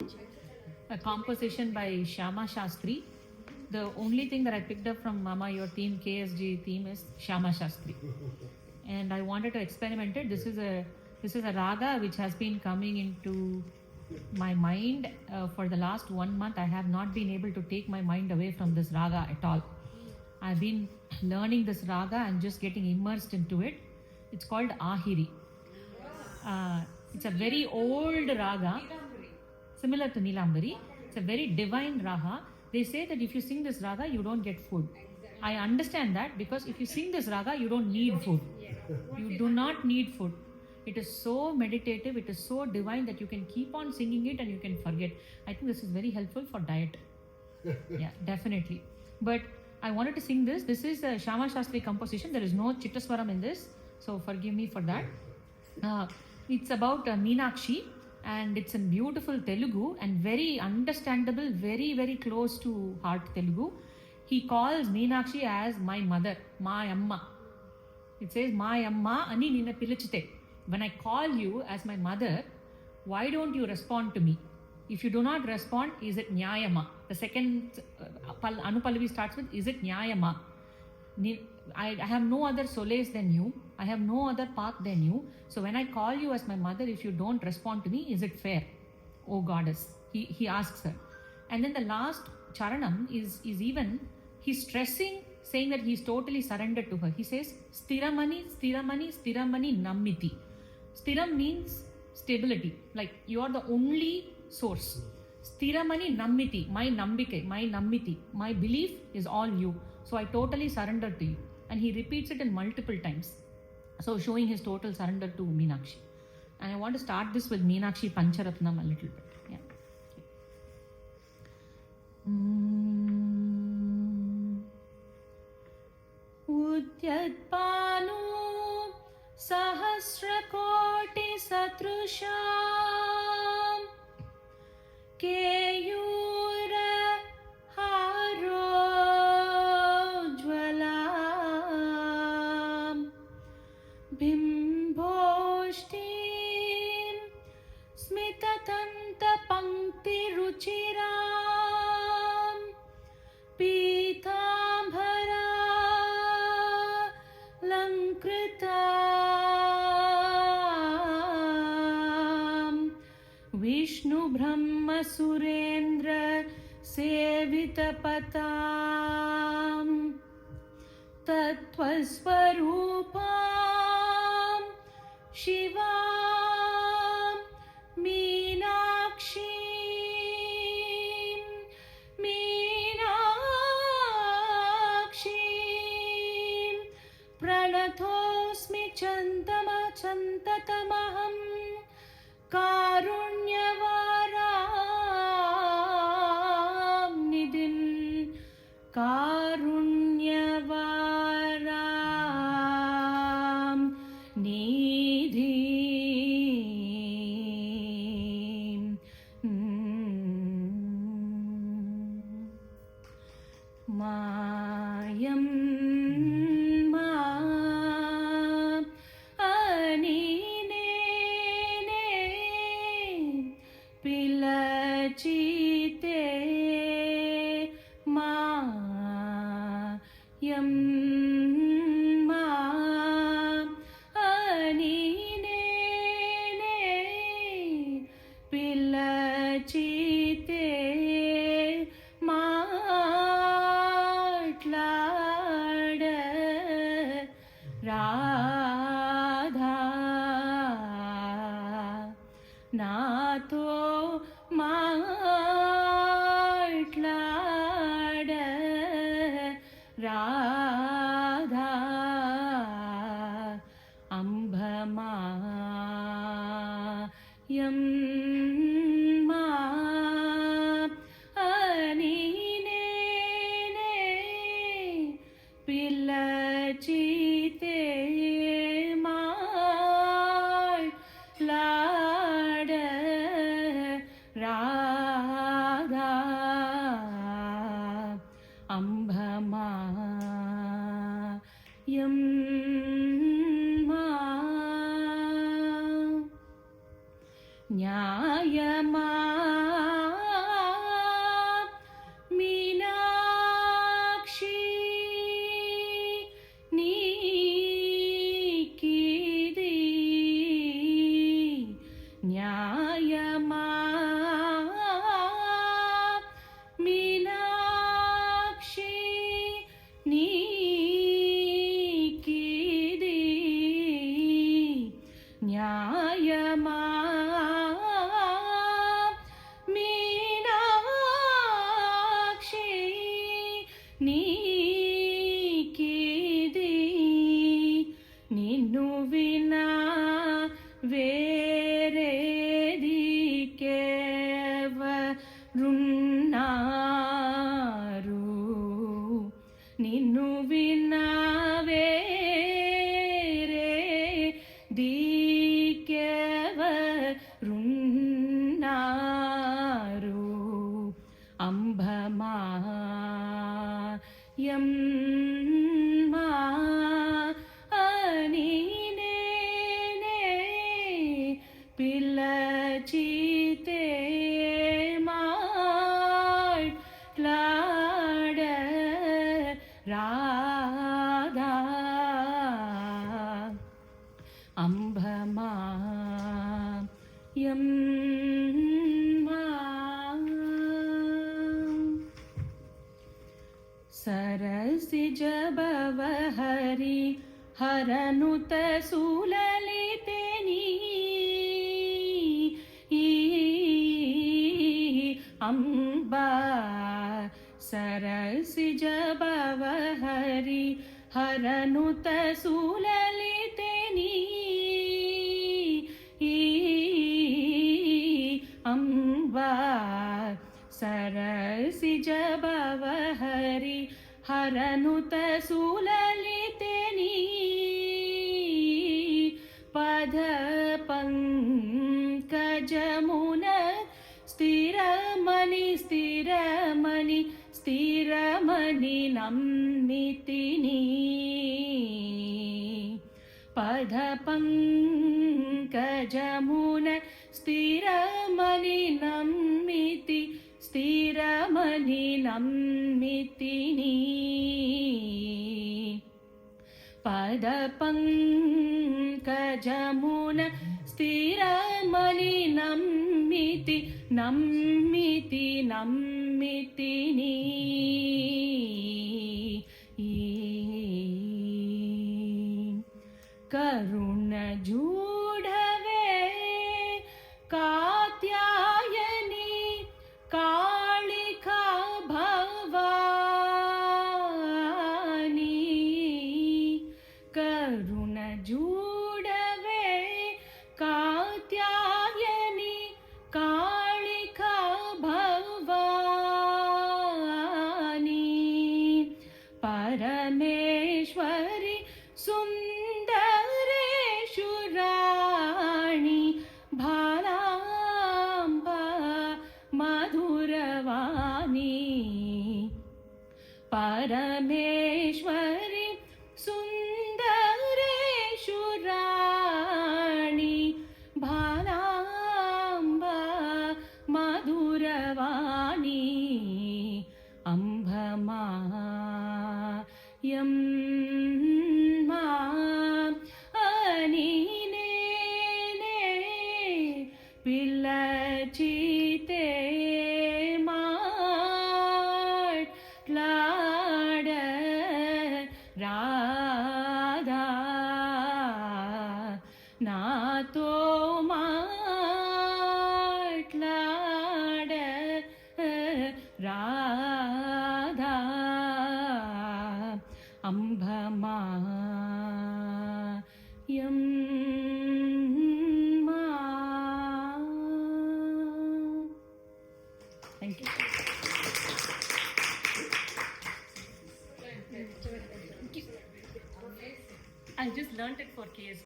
a composition by Shyama Shastri. The only thing that I picked up from Mama, your theme, KSG theme, is Shyama Shastri, and I wanted to experiment it. This is a raga which has been coming into my mind for the last 1 month. I have not been able to take my mind away from this raga at all. I've been learning this raga and just getting immersed into it. It's called Ahiri. It's a very old raga, similar to Nilambari. It's a very divine raga. They say that if you sing this raga, you don't get food. I understand that, because if you sing this raga, you don't need food. You do not need food. It is so meditative, it is so divine that you can keep on singing it and you can forget. I think this is very helpful for diet. Yeah, definitely. But I wanted to sing this. This is a Shyama Shastri composition. There is no Chittaswaram in this, so forgive me for that. It's about Meenakshi, and it's in beautiful Telugu and very understandable, very, very close to heart Telugu. He calls Meenakshi as my mother, my amma. It says, my amma ani nina pilichite. When I call you as my mother, why don't you respond to me? If you do not respond, is it nyayama? The second Anupallavi starts with, is it nyayama? I have no other solace than you. I have no other path than you. So when I call you as my mother, if you don't respond to me, is it fair? Oh goddess. He asks her. And then the last charanam is even, he's stressing, saying that he's totally surrendered to her. He says, Stiramani, Stiramani, Stiramani Nammiti. Stiram means stability. Like you are the only source. Stiramani Nammiti, my nambike, my nammiti, my belief is all you. So I totally surrender to you. And he repeats it in multiple times. So showing his total surrender to Meenakshi. And I want to start this with Meenakshi Pancharatnam a little bit. Yeah. Udyatpanu Sahasrakoti Satrusham Keyura Harojwalam Bimboshtim Smitatanta Pankti Ruchiram Pitambhara Lankritam Vishnu Brahma Surendra Sevitapatam Tattvasvarupam Shivam Meenakshi Pranatosmi Chantatamaham Karunyavaram Nidin Karunyavaram Nidhi Mayam Nato Matlada Radha Ambhamayam Ma Anine Pilachite Radha Ambhamayam Ma Nyayama सरसिज भवहरि हरनुत सुललितेनी Amba सरसिज भवहरि हरनुत सुललितेनी Amba सरसिज भवहरि हरनुत सुललितेनी पद पंकजमुन स्थिरमणि स्थिरमणि स्थिरमणि नम्मितिनी पद पंकजमुन स्थिरमणि नम्मिति स्थिरमणि नम्मितिनी पद पंकजमुन स्थिरमणि नम्मिति नम्मिति नम्मितिनी करुण जूढवे कात्यायनी कालिका भवानी करुण जूढवे कात्यायनी कालिका भवानी परमेश्वरी सुन्दरेशुराणि भालाम्बा मधुरवाणी परमेश्वरी सुन्दरेशुराणि भालाम्बा मधुरवाणी अम्भमा यम्मा अनीने पिल्लचिते माट्लाड राधा नातो माट्लाड राधा अम्भमा यम्मा. Thank you. I just learnt it for KSG.